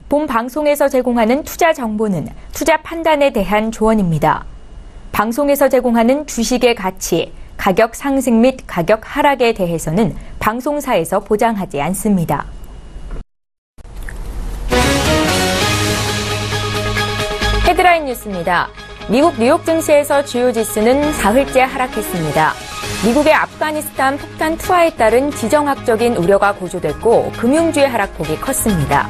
본 방송에서 제공하는 투자 정보는 투자 판단에 대한 조언입니다. 방송에서 제공하는 주식의 가치, 가격 상승 및 가격 하락에 대해서는 방송사에서 보장하지 않습니다. 헤드라인 뉴스입니다. 미국 뉴욕 증시에서 주요 지수는 사흘째 하락했습니다. 미국의 아프가니스탄 폭탄 투하에 따른 지정학적인 우려가 고조됐고 금융주의 하락폭이 컸습니다.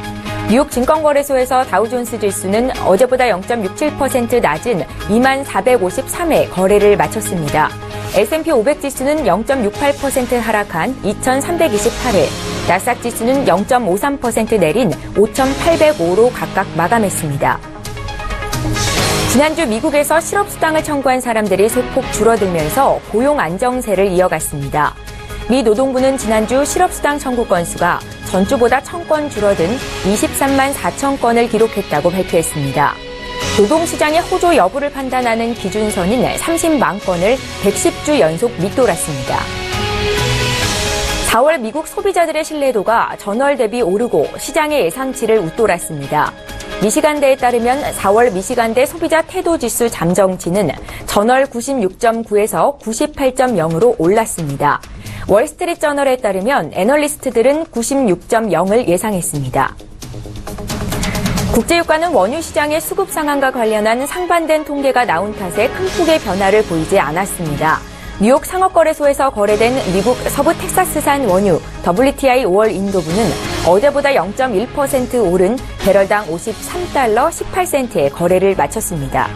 뉴욕 증권거래소에서 다우존스 지수는 어제보다 0.67% 낮은 2453회 거래를 마쳤습니다. S&P 500 지수는 0.68% 하락한 2328회, 나스닥 지수는 0.53% 내린 5805로 각각 마감했습니다. 지난주 미국에서 실업수당을 청구한 사람들이 소폭 줄어들면서 고용 안정세를 이어갔습니다. 미 노동부는 지난주 실업수당 청구 건수가 전주보다 1000건 줄어든 23만 4천 건을 기록했다고 발표했습니다. 노동시장의 호조 여부를 판단하는 기준선인 30만 건을 110주 연속 밑돌았습니다. 4월 미국 소비자들의 신뢰도가 전월 대비 오르고 시장의 예상치를 웃돌았습니다. 미시간대에 따르면 4월 미시간대 소비자 태도지수 잠정치는 전월 96.9에서 98.0으로 올랐습니다. 월스트리트저널에 따르면 애널리스트들은 96.0을 예상했습니다. 국제유가는 원유 시장의 수급 상황과 관련한 상반된 통계가 나온 탓에 큰 폭의 변화를 보이지 않았습니다. 뉴욕 상업거래소에서 거래된 미국 서부 텍사스산 원유 WTI 5월 인도분은 어제보다 0.1% 오른 배럴당 53달러 18센트의 거래를 마쳤습니다.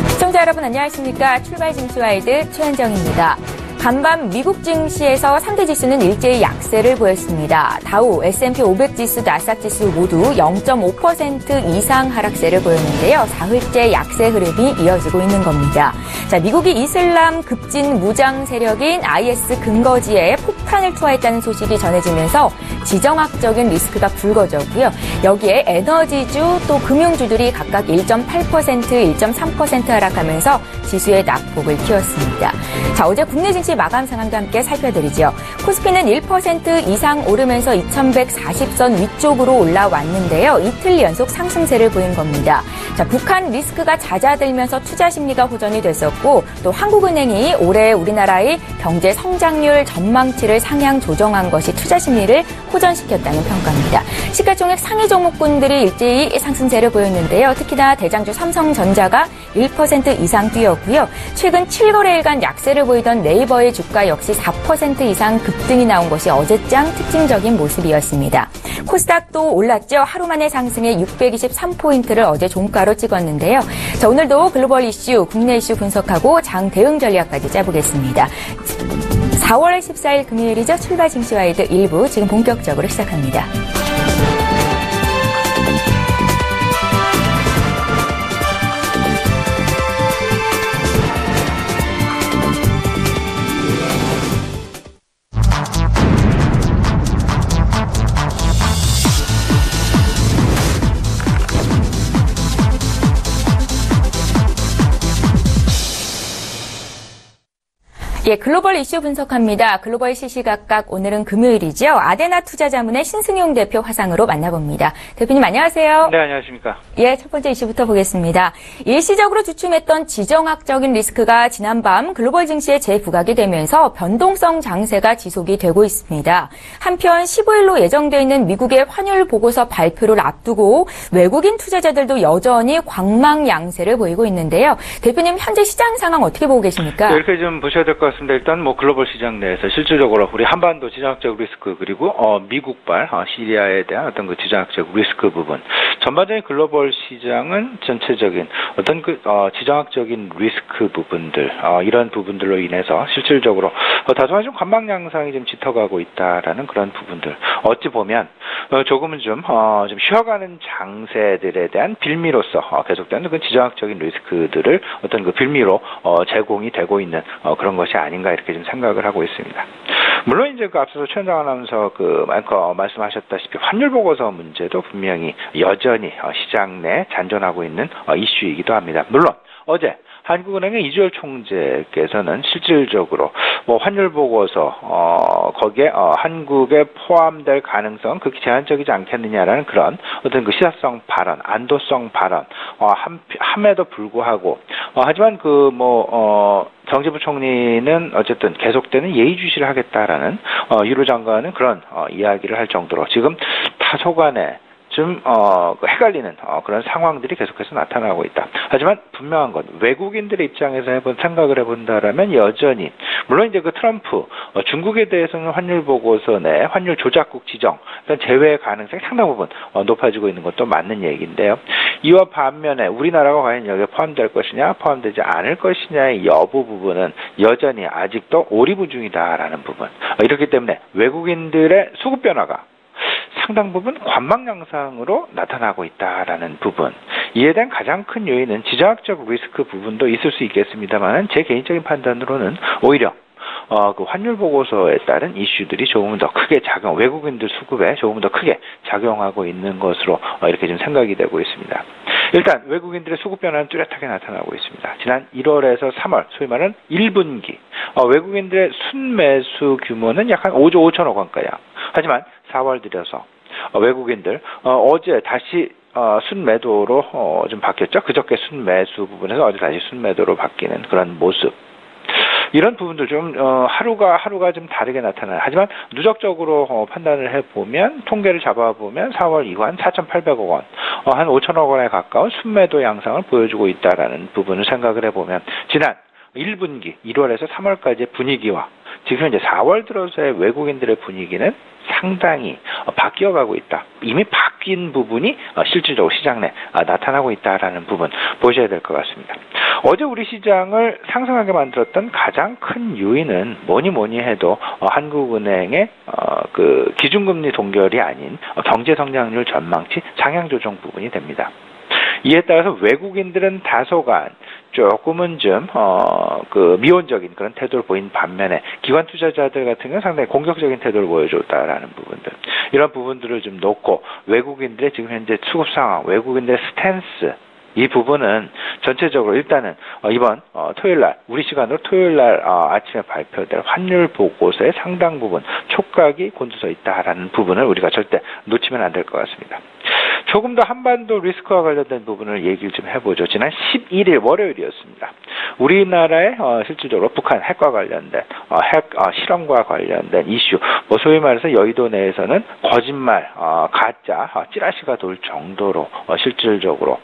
시청자 여러분 안녕하십니까? 출발 증시와이드 최현정입니다. 간밤 미국 증시에서 3대 지수는 일제히 약세를 보였습니다. 다우, S&P 500 지수, 나스닥 지수 모두 0.5% 이상 하락세를 보였는데요. 사흘째 약세 흐름이 이어지고 있는 겁니다. 자, 미국이 이슬람 급진 무장 세력인 IS 근거지에 폭탄을 투하했다는 소식이 전해지면서 지정학적인 리스크가 불거졌고요. 여기에 에너지주 또 금융주들이 각각 1.8%, 1.3% 하락하면서 지수의 낙폭을 키웠습니다. 자, 어제 국내 증시 마감 상황도 함께 살펴드리죠. 코스피는 1% 이상 오르면서 2140선 위쪽으로 올라왔는데요. 이틀 연속 상승세를 보인 겁니다. 자, 북한 리스크가 잦아들면서 투자 심리가 호전이 됐었고 또 한국은행이 올해 우리나라의 경제 성장률 전망치를 상향 조정한 것이 투자 심리를 호전시켰다는 평가입니다. 시가총액 상위 종목군들이 일제히 상승세를 보였는데요. 특히나 대장주 삼성전자가 1% 이상 뛰었고요. 최근 7거래일간 약세를 보이던 네이버의 주가 역시 4% 이상 급등이 나온 것이 어제장 특징적인 모습이었습니다. 코스닥도 올랐죠. 하루 만에 상승해 623포인트를 어제 종가로 찍었는데요. 자, 오늘도 글로벌 이슈, 국내 이슈 분석하고 장 대응 전략까지 짜보겠습니다. 4월 14일 금요일이죠. 출발 증시와이드 1부 지금 본격적으로 시작합니다. 예, 글로벌 이슈 분석합니다. 글로벌 시시각각 오늘은 금요일이죠. 아데나 투자자문의 신승용 대표 화상으로 만나봅니다. 대표님 안녕하세요. 네, 안녕하십니까. 예, 첫 번째 이슈부터 보겠습니다. 일시적으로 주춤했던 지정학적인 리스크가 지난밤 글로벌 증시에 재부각이 되면서 변동성 장세가 지속이 되고 있습니다. 한편 15일로 예정되어 있는 미국의 환율 보고서 발표를 앞두고 외국인 투자자들도 여전히 광망 양세를 보이고 있는데요. 대표님 현재 시장 상황 어떻게 보고 계십니까? 네, 이렇게 좀 보셔야 될 것 같습니다. 일단 뭐 글로벌 시장 내에서 실질적으로 우리 한반도 지정학적 리스크 그리고 미국발 시리아에 대한 어떤 그 지정학적 리스크 부분 전반적인 글로벌 시장은 전체적인 어떤 그 지정학적인 리스크 부분들 이런 부분들로 인해서 실질적으로 다소한 좀 관망 양상이 좀 짙어가고 있다라는 그런 부분들 어찌 보면 조금은 좀 쉬어가는 장세들에 대한 빌미로서 계속되는 그 지정학적인 리스크들을 어떤 그 빌미로 제공이 되고 있는 그런 것이 아닌가 이렇게 좀 생각을 하고 있습니다. 물론 이제 그 앞서서 최현정 아나운서 그 앵커 말씀하셨다시피 환율 보고서 문제도 분명히 여전히 시장 내 잔존하고 있는 이슈이기도 합니다. 물론 어제 한국은행의 이주열 총재께서는 실질적으로 뭐 환율 보고서 거기에 한국에 포함될 가능성 극히 제한적이지 않겠느냐라는 그런 어떤 그 시사성 발언, 안도성 발언 함에도 불구하고 하지만 경제부 총리는 어쨌든 계속되는 예의주시를 하겠다라는 유로 장관은 그런 이야기를 할 정도로 지금 다소간에 좀 헷갈리는 그런 상황들이 계속해서 나타나고 있다. 하지만 분명한 건 외국인들의 입장에서 생각을 해본다라면 여전히 물론 이제 그 트럼프 중국에 대해서는 환율 보고서 내 환율 조작국 지정 일단 제외 가능성이 상당 부분 높아지고 있는 것도 맞는 얘기인데요. 이와 반면에 우리나라가 과연 여기에 포함될 것이냐 포함되지 않을 것이냐의 여부 부분은 여전히 아직도 오리무중이다라는 부분. 이렇기 때문에 외국인들의 수급 변화가 상당 부분 관망 양상으로 나타나고 있다라는 부분. 이에 대한 가장 큰 요인은 지정학적 리스크 부분도 있을 수 있겠습니다만 제 개인적인 판단으로는 오히려 그 환율 보고서에 따른 이슈들이 조금 더 크게 외국인들 수급에 조금 더 크게 작용하고 있는 것으로 이렇게 좀 생각이 되고 있습니다. 일단 외국인들의 수급 변화는 뚜렷하게 나타나고 있습니다. 지난 1월에서 3월, 소위 말하는 1분기 외국인들의 순매수 규모는 약 한 5조 5천억 원가량. 하지만 4월 들여서 외국인들 어제 다시 순매도로 좀 바뀌었죠. 그저께 순매수 부분에서 어제 다시 순매도로 바뀌는 그런 모습. 이런 부분들 좀 하루가 좀 다르게 나타나요. 하지만 누적적으로 판단을 해보면 통계를 잡아보면 4월 이후 4,800억 원, 한 5천억 원에 가까운 순매도 양상을 보여주고 있다라는 부분을 생각을 해보면 지난 1분기 1월에서 3월까지의 분위기와 지금 현재 4월 들어서의 외국인들의 분위기는 상당히 바뀌어가고 있다. 이미 바뀐 부분이 실질적으로 시장 내 나타나고 있다라는 부분 보셔야 될 것 같습니다. 어제 우리 시장을 상승하게 만들었던 가장 큰 요인은 뭐니 해도 한국은행의 그 기준금리 동결이 아닌 경제 성장률 전망치 상향 조정 부분이 됩니다. 이에 따라서 외국인들은 다소간 조금은 좀 미온적인 그런 태도를 보인 반면에 기관 투자자들 같은 경우는 상당히 공격적인 태도를 보여줬다라는 부분들, 이런 부분들을 좀 놓고 외국인들의 지금 현재 수급 상황, 외국인들의 스탠스, 이 부분은 전체적으로 일단은 이번 토요일날 우리 시간으로 토요일날 아침에 발표될 환율 보고서의 상당 부분 촉각이 곤두서 있다라는 부분을 우리가 절대 놓치면 안 될 것 같습니다. 조금 더 한반도 리스크와 관련된 부분을 얘기를 좀 해보죠. 지난 11일 월요일이었습니다. 우리나라의 실질적으로 북한 핵과 관련된 핵 실험과 관련된 이슈, 소위 말해서 여의도 내에서는 거짓말, 가짜, 찌라시가 돌 정도로 실질적으로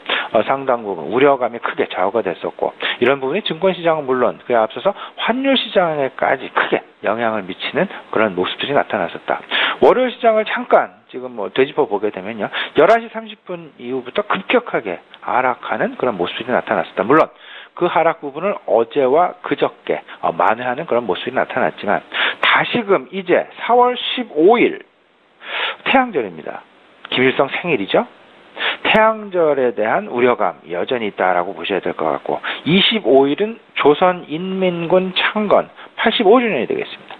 상당 부분 우려감이 크게 좌우가 됐었고, 이런 부분이 증권시장은 물론 그에 앞서서 환율 시장에까지 크게 영향을 미치는 그런 모습들이 나타났었다. 월요일 시장을 잠깐 지금 되짚어 보게 되면요, 11시 30분 이후부터 급격하게 하락하는 그런 모습이 나타났었다. 물론 그 하락 부분을 어제와 그저께 만회하는 그런 모습이 나타났지만, 다시금 이제 4월 15일 태양절입니다. 김일성 생일이죠. 태양절에 대한 우려감 여전히 있다라고 보셔야 될 것 같고, 25일은 조선인민군 창건 85주년이 되겠습니다.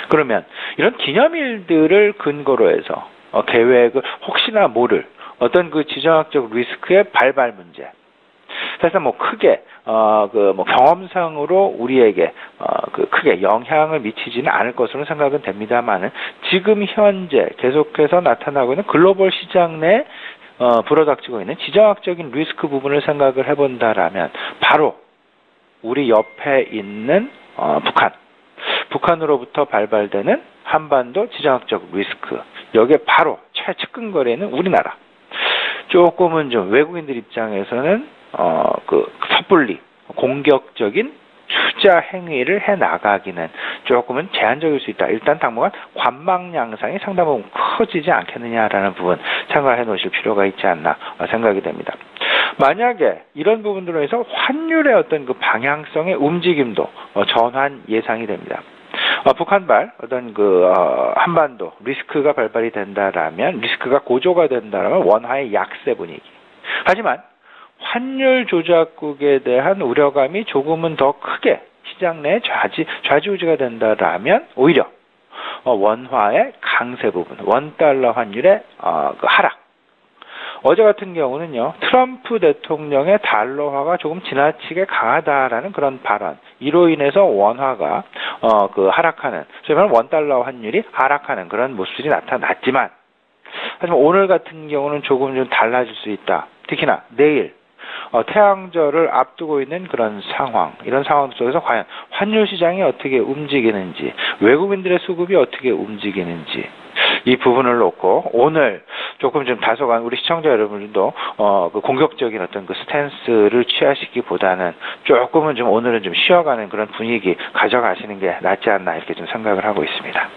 그러면 이런 기념일들을 근거로 해서 계획을 혹시나 모를 어떤 그 지정학적 리스크의 발발 문제, 그래서 크게 경험상으로 우리에게 크게 영향을 미치지는 않을 것으로 생각은 됩니다만은, 지금 현재 계속해서 나타나고 있는 글로벌 시장 내 불어닥치고 있는 지정학적인 리스크 부분을 생각을 해본다라면 바로 우리 옆에 있는 북한으로부터 발발되는 한반도 지정학적 리스크, 여기에 바로 최측근거리는 우리나라. 조금은 좀 외국인들 입장에서는 섣불리 공격적인 투자 행위를 해나가기는 조금은 제한적일 수 있다. 일단 당분간 관망 양상이 상당 부분 커지지 않겠느냐라는 부분 생각해 놓으실 필요가 있지 않나 생각이 됩니다. 만약에 이런 부분들로 해서 환율의 어떤 그 방향성의 움직임도 전환 예상이 됩니다. 북한발 어떤 한반도 리스크가 발발이 된다라면, 리스크가 고조가 된다라면 원화의 약세 분위기. 하지만 환율 조작국에 대한 우려감이 조금은 더 크게 시장 내에 좌지우지가 된다라면 오히려 원화의 강세 부분, 원달러 환율의 하락, 어제 같은 경우는요, 트럼프 대통령의 달러화가 조금 지나치게 강하다라는 그런 발언, 이로 인해서 원화가 하락하는, 소위 말하는 원달러 환율이 하락하는 그런 모습이 나타났지만, 하지만 오늘 같은 경우는 조금 좀 달라질 수 있다. 특히나 내일 태양절을 앞두고 있는 그런 상황, 이런 상황 속에서 과연 환율 시장이 어떻게 움직이는지, 외국인들의 수급이 어떻게 움직이는지, 이 부분을 놓고 오늘 조금 좀 다소간 우리 시청자 여러분들도 그 공격적인 어떤 그 스탠스를 취하시기보다는 조금은 좀 오늘은 좀 쉬어가는 그런 분위기 가져가시는 게 낫지 않나 이렇게 좀 생각을 하고 있습니다.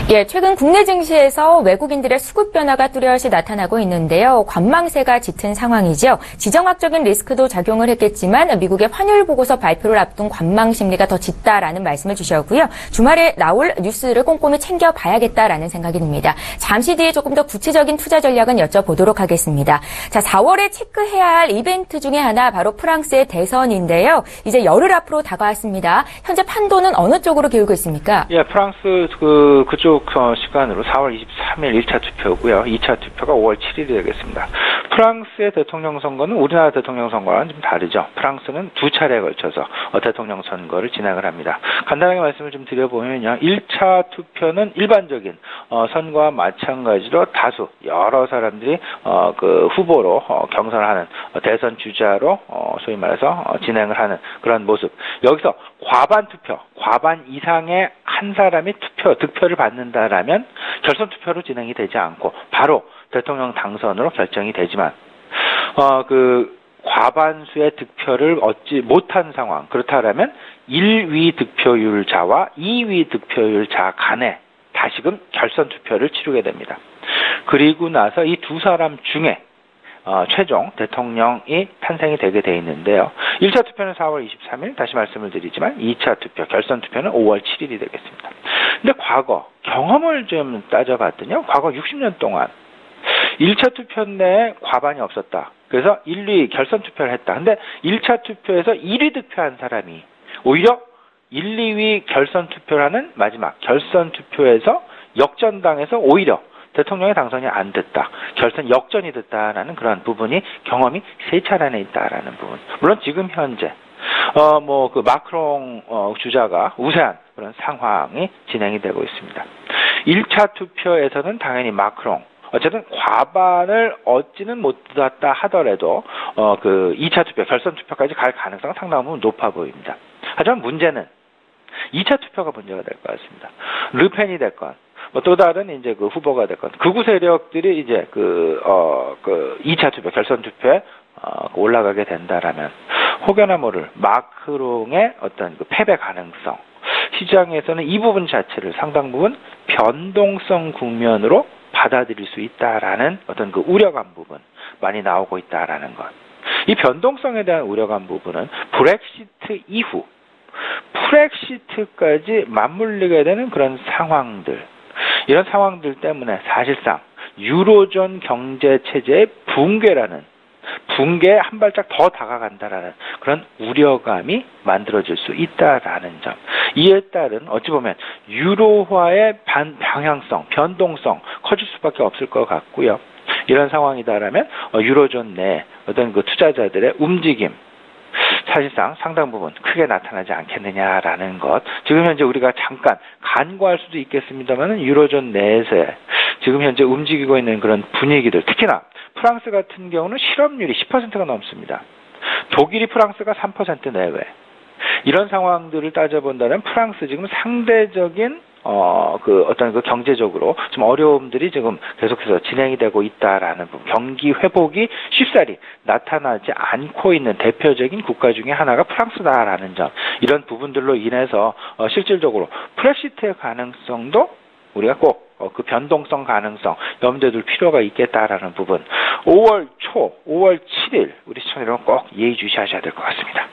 예, 최근 국내 증시에서 외국인들의 수급 변화가 뚜렷이 나타나고 있는데요. 관망세가 짙은 상황이죠. 지정학적인 리스크도 작용을 했겠지만 미국의 환율 보고서 발표를 앞둔 관망 심리가 더 짙다라는 말씀을 주셨고요. 주말에 나올 뉴스를 꼼꼼히 챙겨봐야겠다라는 생각이 듭니다. 잠시 뒤에 조금 더 구체적인 투자 전략은 여쭤보도록 하겠습니다. 자, 4월에 체크해야 할 이벤트 중에 하나 바로 프랑스의 대선인데요. 이제 열흘 앞으로 다가왔습니다. 현재 판도는 어느 쪽으로 기울고 있습니까? 예, 프랑스 그쪽 시간으로 4월 23일 1차 투표고요. 2차 투표가 5월 7일이 되겠습니다. 프랑스의 대통령 선거는 우리나라 대통령 선거와는 좀 다르죠. 프랑스는 두 차례에 걸쳐서 대통령 선거를 진행을 합니다. 간단하게 말씀을 좀 드려보면요. 1차 투표는 일반적인 선거와 마찬가지로 다수 여러 사람들이 그 후보로 경선을 하는 대선 주자로 소위 말해서 진행을 하는 그런 모습. 여기서 과반 투표, 과반 이상의 한 사람이 득표를 받는다라면 결선 투표로 진행이 되지 않고 바로 대통령 당선으로 결정이 되지만 그 과반수의 득표를 얻지 못한 상황, 그렇다면 1위 득표율자와 2위 득표율자 간에 다시금 결선 투표를 치르게 됩니다. 그리고 나서 이 두 사람 중에 최종 대통령이 탄생이 되게 돼 있는데요. 1차 투표는 4월 23일, 다시 말씀을 드리지만 2차 투표, 결선 투표는 5월 7일이 되겠습니다. 근데 과거 경험을 좀 따져봤더니요. 과거 60년 동안 1차 투표 내에 과반이 없었다. 그래서 1, 2 결선 투표를 했다. 근데 1차 투표에서 1위 득표한 사람이 오히려 1, 2위 결선 투표를 하는 마지막 결선 투표에서 역전당해서 오히려 대통령의 당선이 안 됐다. 결선 역전이 됐다라는 그런 부분이 경험이 세 차례나 있다라는 부분. 물론 지금 현재 그 마크롱 주자가 우세한 그런 상황이 진행이 되고 있습니다. 1차 투표에서는 당연히 마크롱 어쨌든 과반을 얻지는 못했다 하더라도 그 2차 투표, 결선 투표까지 갈 가능성은 상당 부분 높아 보입니다. 하지만 문제는 2차 투표가 문제가 될 것 같습니다. 르펜이 됐건 또 다른 이제 그 후보가 됐건 극우 세력들이 이제 그 2차 투표, 결선 투표에 올라가게 된다라면 혹여나 모를 마크롱의 어떤 그 패배 가능성, 시장에서는 이 부분 자체를 상당 부분 변동성 국면으로 받아들일 수 있다라는 어떤 그 우려감 부분 많이 나오고 있다라는 것. 이 변동성에 대한 우려감 부분은 브렉시트 이후 프렉시트까지 맞물리게 되는 그런 상황들, 이런 상황들 때문에 사실상 유로존 경제 체제의 붕괴에 한 발짝 더 다가간다라는 그런 우려감이 만들어질 수 있다라는 점. 이에 따른 어찌 보면 유로화의 방향성, 변동성 커질 수밖에 없을 것 같고요. 이런 상황이다라면 유로존 내 어떤 그 투자자들의 움직임, 사실상 상당 부분 크게 나타나지 않겠느냐라는 것. 지금 현재 우리가 잠깐 간과할 수도 있겠습니다만 유로존 내에서 지금 현재 움직이고 있는 그런 분위기들, 특히나 프랑스 같은 경우는 실업률이 10%가 넘습니다. 독일이 프랑스가 3% 내외. 이런 상황들을 따져본다면 프랑스 지금 상대적인 어떤 그 경제적으로 좀 어려움들이 지금 계속해서 진행이 되고 있다라는 부분, 경기 회복이 쉽사리 나타나지 않고 있는 대표적인 국가 중에 하나가 프랑스다라는 점, 이런 부분들로 인해서 실질적으로 브렉시트의 가능성도 우리가 꼭 그 변동성 가능성 염두에 둘 필요가 있겠다라는 부분, 5월 초, 5월 7일 우리 시청자 여러분 꼭 예의주시하셔야 될 것 같습니다.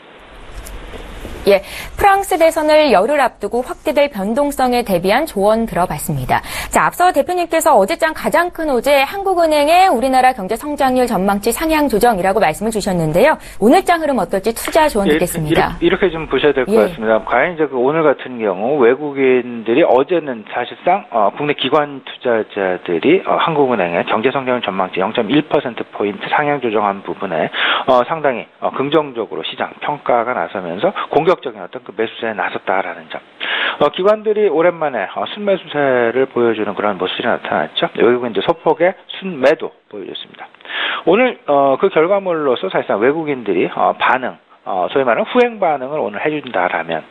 예, 프랑스 대선을 열흘 앞두고 확대될 변동성에 대비한 조언 들어봤습니다. 자, 앞서 대표님께서 어제장 가장 큰 호재 한국은행의 우리나라 경제 성장률 전망치 상향 조정이라고 말씀을 주셨는데요. 오늘장 흐름 어떨지 투자 조언 듣겠습니다. 이렇게 좀 보셔야 될 것 같습니다. 과연 이제 오늘 같은 경우 외국인들이 어제는 사실상 국내 기관 투자자들이 한국은행의 경제 성장률 전망치 0.1%포인트 상향 조정한 부분에 상당히 긍정적으로 시장 평가가 나서면서 공격적인 어떤 그 매수세에 나섰다라는 점. 기관들이 오랜만에 순매수세를 보여주는 그런 모습이 나타났죠. 외국인들 소폭의 순매도 보여줬습니다. 오늘 그 결과물로서 사실상 외국인들이 반응, 소위 말하는 후행 반응을 오늘 해준다라면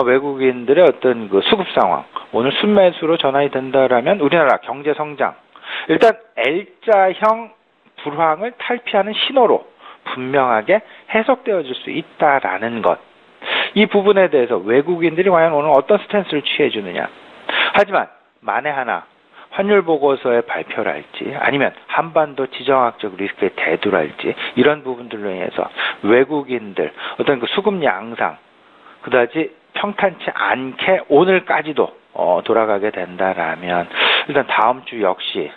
외국인들의 어떤 그 수급 상황, 오늘 순매수로 전환이 된다라면 우리나라 경제 성장, 일단 L자형 불황을 탈피하는 신호로 분명하게 해석되어질 수 있다라는 것. 이 부분에 대해서 외국인들이 과연 오늘 어떤 스탠스를 취해주느냐. 하지만 만에 하나 환율 보고서의 발표랄지 아니면 한반도 지정학적 리스크의 대두랄지 이런 부분들로 인해서 외국인들 어떤 그 수급 양상 그다지 평탄치 않게 오늘까지도 돌아가게 된다라면 일단 다음 주 역시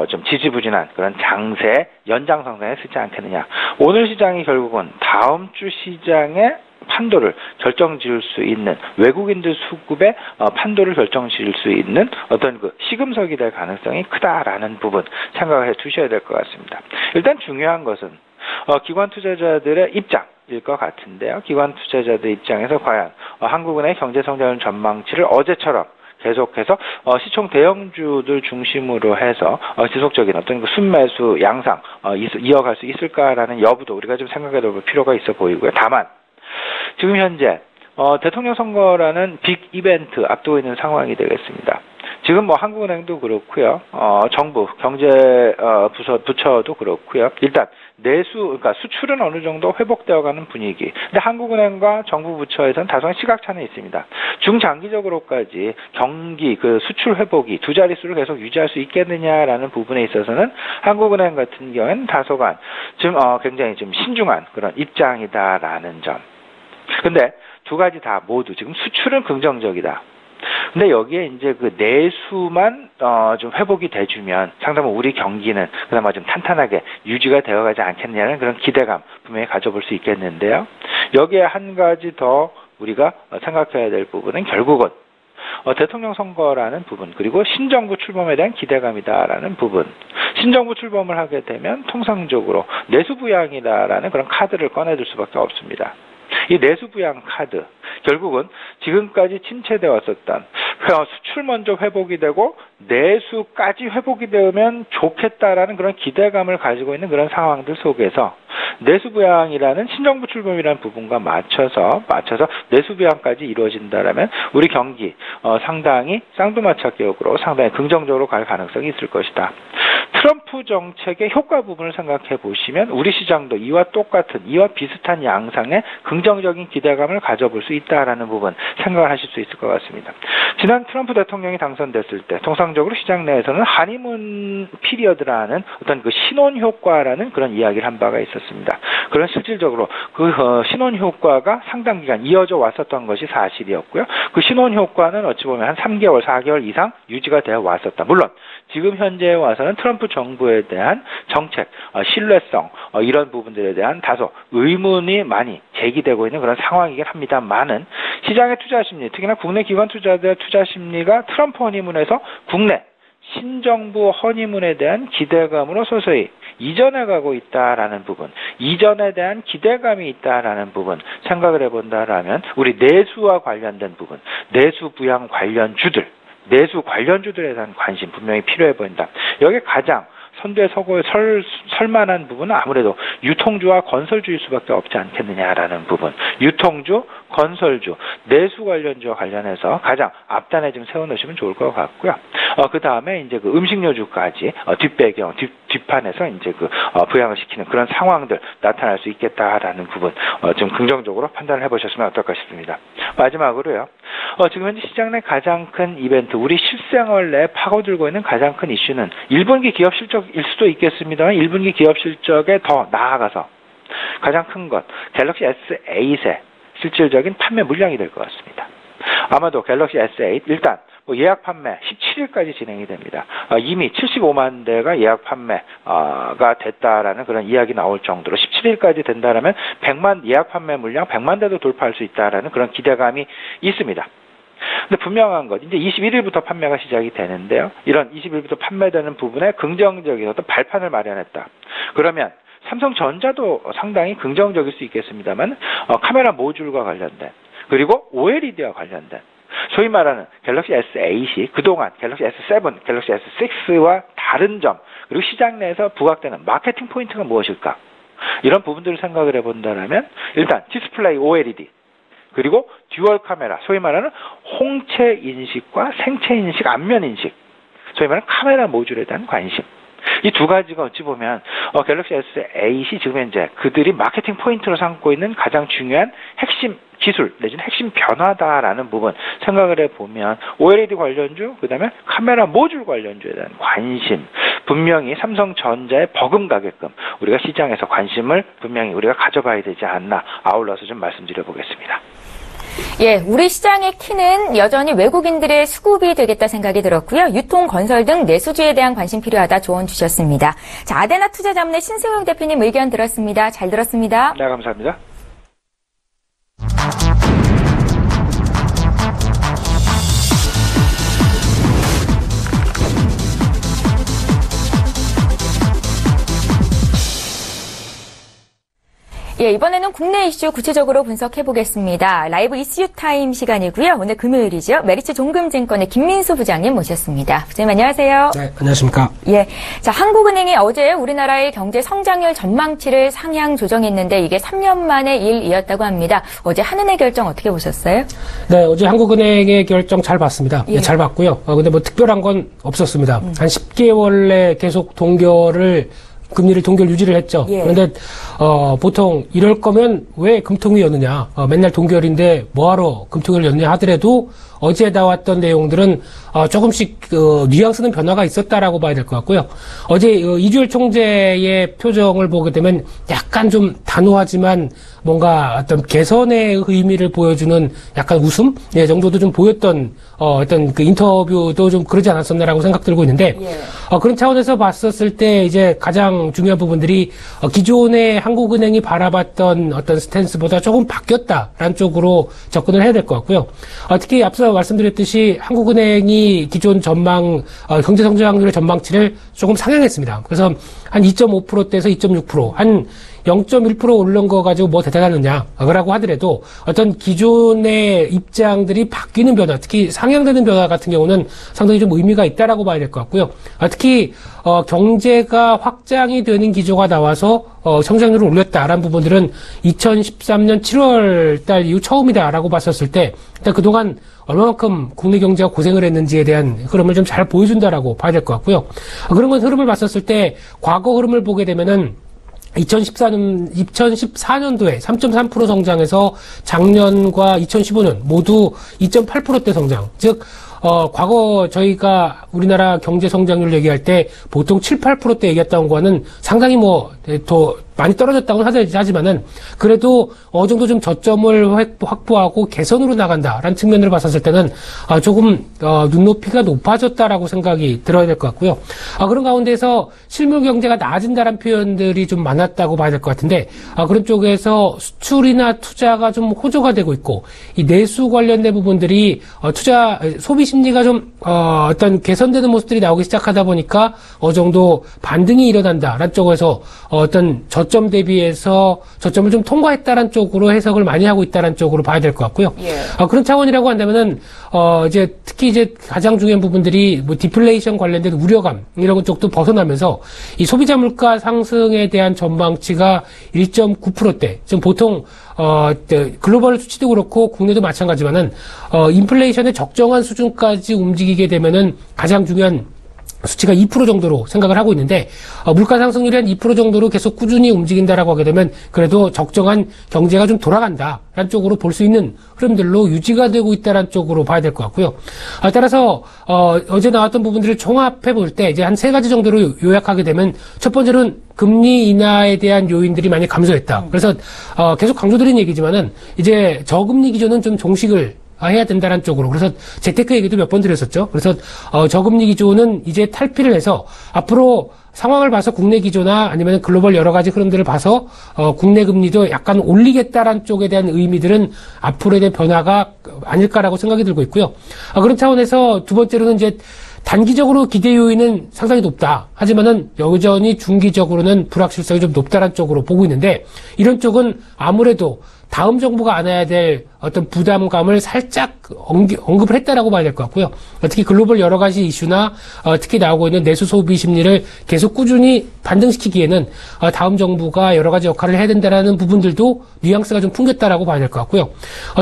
좀 지지부진한 그런 장세 연장성장에 쓰지 않겠느냐. 오늘 시장이 결국은 다음 주 시장의 판도를 결정지을 수 있는 외국인들 수급의 판도를 결정지을 수 있는 어떤 그 시금석이 될 가능성이 크다라는 부분 생각을 해 두셔야 될 것 같습니다. 일단 중요한 것은 기관 투자자들의 입장일 것 같은데요. 기관 투자자들 입장에서 과연 한국은행의 경제성장률 전망치를 어제처럼 계속해서 시총 대형주들 중심으로 해서 지속적인 어떤 그 순매수 양상 이어갈 수 있을까라는 여부도 우리가 좀 생각해 볼 필요가 있어 보이고요. 다만 지금 현재 대통령 선거라는 빅 이벤트 앞두고 있는 상황이 되겠습니다. 지금 뭐 한국은행도 그렇고요. 정부 경제 부처도 그렇고요. 일단 그러니까 수출은 어느 정도 회복되어가는 분위기. 근데 한국은행과 정부 부처에서는 다소한 시각차는 있습니다. 중장기적으로까지 경기 그 수출 회복이 두 자릿수를 계속 유지할 수 있겠느냐라는 부분에 있어서는 한국은행 같은 경우에는 다소간 지금 굉장히 좀 신중한 그런 입장이다라는 점. 근데 두 가지 다 모두 지금 수출은 긍정적이다. 근데 여기에 이제 그 내수만 좀 회복이 돼주면 상당히 우리 경기는 그나마 좀 탄탄하게 유지가 되어가지 않겠냐는 그런 기대감 분명히 가져볼 수 있겠는데요. 여기에 한 가지 더 우리가 생각해야 될 부분은 결국은 대통령 선거라는 부분 그리고 신정부 출범에 대한 기대감이다라는 부분. 신정부 출범을 하게 되면 통상적으로 내수부양이다라는 그런 카드를 꺼내들 수밖에 없습니다. 이 내수부양 카드 결국은 지금까지 침체되어 왔었던 수출 먼저 회복이 되고 내수까지 회복이 되면 좋겠다라는 그런 기대감을 가지고 있는 그런 상황들 속에서 내수부양이라는 신정부 출범이라는 부분과 맞춰서 내수부양까지 이루어진다라면 우리 경기 상당히 쌍두마차격으로 상당히 긍정적으로 갈 가능성이 있을 것이다. 트럼프 정책의 효과 부분을 생각해 보시면 우리 시장도 이와 비슷한 양상의 긍정적인 기대감을 가져볼 수 있다라는 부분 생각을 하실 수 있을 것 같습니다. 지난 트럼프 대통령이 당선됐을 때 통상적으로 시장 내에서는 하니문 피리어드라는 어떤 그 신혼 효과라는 그런 이야기를 한 바가 있었습니다. 그런 실질적으로 그 신혼 효과가 상당 기간 이어져 왔었던 것이 사실이었고요. 그 신혼 효과는 어찌 보면 한 3개월, 4개월 이상 유지가 되어 왔었다. 물론 지금 현재에 와서는 트럼프 정부에 대한 정책, 신뢰성 이런 부분들에 대한 다소 의문이 많이 제기되고 있는 그런 상황이긴 합니다만은 시장의 투자 심리, 특히나 국내 기관 투자자들의 투자 심리가 트럼프 허니문에서 국내 신정부 허니문에 대한 기대감으로 서서히 이전해 가고 있다라는 부분, 이전에 대한 기대감이 있다라는 부분 생각을 해본다라면 우리 내수와 관련된 부분, 내수 부양 관련주들, 내수 관련주들에 대한 관심 분명히 필요해 보인다. 여기에 가장 선두에 서고 설만한 부분은 아무래도 유통주와 건설주일 수밖에 없지 않겠느냐라는 부분. 유통주, 건설주, 내수 관련주와 관련해서 가장 앞단에 좀 세워놓으시면 좋을 것 같고요. 그 다음에 이제 그 음식료주까지 뒷판에서 이제 그 부양을 시키는 그런 상황들 나타날 수 있겠다라는 부분 좀 긍정적으로 판단을 해보셨으면 어떨까 싶습니다. 마지막으로요. 지금 현재 시장 내 가장 큰 이벤트, 우리 실생활 내에 파고들고 있는 가장 큰 이슈는 1분기 기업 실적일 수도 있겠습니다만 1분기 기업 실적에 더 나아가서 가장 큰 것, 갤럭시 S8의 실질적인 판매 물량이 될 것 같습니다. 아마도 갤럭시 S8 일단 예약 판매 17일까지 진행이 됩니다. 이미 75만 대가 예약 판매가 됐다라는 그런 이야기 나올 정도로 17일까지 된다라면 100만 예약 판매 물량 100만 대도 돌파할 수 있다라는 그런 기대감이 있습니다. 근데 분명한 것, 이제 21일부터 판매가 시작이 되는데요. 이런 21일부터 판매되는 부분에 긍정적인 어떤 발판을 마련했다. 그러면 삼성전자도 상당히 긍정적일 수 있겠습니다만 카메라 모듈과 관련된 그리고 OLED와 관련된 소위 말하는 갤럭시 S8이 그동안 갤럭시 S7, 갤럭시 S6와 다른 점 그리고 시장 내에서 부각되는 마케팅 포인트가 무엇일까? 이런 부분들을 생각을 해본다면 일단 디스플레이 OLED 그리고 듀얼 카메라 소위 말하는 홍채 인식과 생체 인식, 안면 인식 소위 말하는 카메라 모듈에 대한 관심 이 두 가지가 어찌 보면 갤럭시 S8이 지금 현재 그들이 마케팅 포인트로 삼고 있는 가장 중요한 핵심 기술 내지는 핵심 변화다라는 부분 생각을 해보면 OLED 관련주 그다음에 카메라 모듈 관련주에 대한 관심 분명히 삼성전자에 버금가게끔 우리가 시장에서 관심을 분명히 우리가 가져봐야 되지 않나 아울러서 좀 말씀드려보겠습니다. 예, 우리 시장의 키는 여전히 외국인들의 수급이 되겠다 생각이 들었고요. 유통, 건설 등 내수주에 대한 관심 필요하다 조언 주셨습니다. 자, 아데나 투자자문의 신승용 대표님 의견 들었습니다. 잘 들었습니다. 네, 감사합니다. 예, 이번에는 국내 이슈 구체적으로 분석해보겠습니다. 라이브 이슈 타임 시간이고요. 오늘 금요일이죠. 메리츠 종금증권의 김민수 부장님 모셨습니다. 부장님 안녕하세요. 네, 안녕하십니까. 예, 자, 한국은행이 어제 우리나라의 경제 성장률 전망치를 상향 조정했는데 이게 3년 만의 일이었다고 합니다. 어제 한은의 결정 어떻게 보셨어요? 네, 어제 한국은행의 결정 잘 봤습니다. 예. 잘 봤고요. 근데 뭐 특별한 건 없었습니다. 한 10개월 내 계속 금리를 동결 유지를 했죠. 예. 그런데 보통 이럴 거면 왜 금통위였느냐. 맨날 동결인데 뭐하러 금통위를 였냐 하더라도 어제 나왔던 내용들은 조금씩 뉘앙스는 변화가 있었다라고 봐야 될 것 같고요. 어제 이주열 총재의 표정을 보게 되면 약간 좀 단호하지만 뭔가 어떤 개선의 의미를 보여주는 약간 웃음 정도도 좀 보였던 어떤 그 인터뷰도 좀 그러지 않았었나라고 생각 들고 있는데 예. 그런 차원에서 봤었을 때 이제 가장 중요한 부분들이 기존의 한국은행이 바라봤던 어떤 스탠스보다 조금 바뀌었다라는 쪽으로 접근을 해야 될 것 같고요. 특히 앞서 말씀드렸듯이 한국은행이 기존 전망 경제성장률의 전망치를 조금 상향했습니다. 그래서 한 2.5%대에서 2.6%, 한 0.1% 오른 거 가지고 뭐 대단하느냐라고 하더라도 어떤 기존의 입장들이 바뀌는 변화, 특히 상향되는 변화 같은 경우는 상당히 좀 의미가 있다라고 봐야 될 것 같고요. 특히 경제가 확장이 되는 기조가 나와서 성장률을 올렸다라는 부분들은 2013년 7월 달 이후 처음이다라고 봤었을 때 일단 그동안 얼마만큼 국내 경제가 고생을 했는지에 대한 흐름을 좀 잘 보여준다라고 봐야 될 것 같고요. 그런 건 흐름을 봤었을 때 과거 흐름을 보게 되면은 2014년도에 3.3% 성장해서 작년과 2015년 모두 2.8%대 성장. 즉, 과거 저희가 우리나라 경제 성장률 얘기할 때 보통 7, 8%대 얘기했던 거는 상당히 더 많이 떨어졌다고 하지만은 그래도 어느 정도 좀 저점을 확보하고 개선으로 나간다라는 측면으로 봤었을 때는 조금 눈높이가 높아졌다라고 생각이 들어야 될 것 같고요. 그런 가운데서 실물 경제가 나아진다라는 표현들이 좀 많았다고 봐야 될 것 같은데 그런 쪽에서 수출이나 투자가 좀 호조가 되고 있고 이 내수 관련된 부분들이 소비 심리가 좀 어떤 개선되는 모습들이 나오기 시작하다 보니까 어느 정도 반등이 일어난다라는 쪽에서 어떤 저점 대비해서 저점을 좀 통과했다라는 쪽으로 해석을 많이 하고 있다라는 쪽으로 봐야 될 것 같고요. 예. 그런 차원이라고 한다면은 특히 가장 중요한 부분들이 디플레이션 관련된 우려감 이런 쪽도 벗어나면서 이 소비자 물가 상승에 대한 전망치가 1.9%대. 지금 보통 글로벌 수치도 그렇고 국내도 마찬가지지만은 인플레이션의 적정한 수준까지 움직이게 되면은 가장 중요한 수치가 2% 정도로 생각을 하고 있는데 물가 상승률이 한 2% 정도로 계속 꾸준히 움직인다라고 하게 되면 그래도 적정한 경제가 좀 돌아간다라는 쪽으로 볼 수 있는 흐름들로 유지가 되고 있다라는 쪽으로 봐야 될 것 같고요. 따라서 어제 나왔던 부분들을 종합해 볼 때 이제 한 3가지 정도로 요약하게 되면 첫 번째로는 금리 인하에 대한 요인들이 많이 감소했다. 그래서 계속 강조드린 얘기지만은 이제 저금리 기조는 좀 종식을 해야 된다는 쪽으로. 그래서 재테크 얘기도 몇 번 드렸었죠. 그래서 저금리 기조는 이제 탈피를 해서 앞으로 상황을 봐서 국내 기조나 아니면 글로벌 여러 가지 흐름들을 봐서 국내 금리도 약간 올리겠다라는 쪽에 대한 의미들은 앞으로에 대한 변화가 아닐까라고 생각이 들고 있고요. 그런 차원에서 두 번째로는 이제 단기적으로 기대 요인은 상당히 높다. 하지만은 여전히 중기적으로는 불확실성이 좀 높다는 쪽으로 보고 있는데 이런 쪽은 아무래도 다음 정부가 안아야 될 어떤 부담감을 살짝 언급을 했다라고 봐야 될 것 같고요. 특히 글로벌 여러 가지 이슈나 특히 나오고 있는 내수 소비 심리를 계속 꾸준히 반등시키기에는 다음 정부가 여러 가지 역할을 해야 된다라는 부분들도 뉘앙스가 좀 풍겼다라고 봐야 될 것 같고요.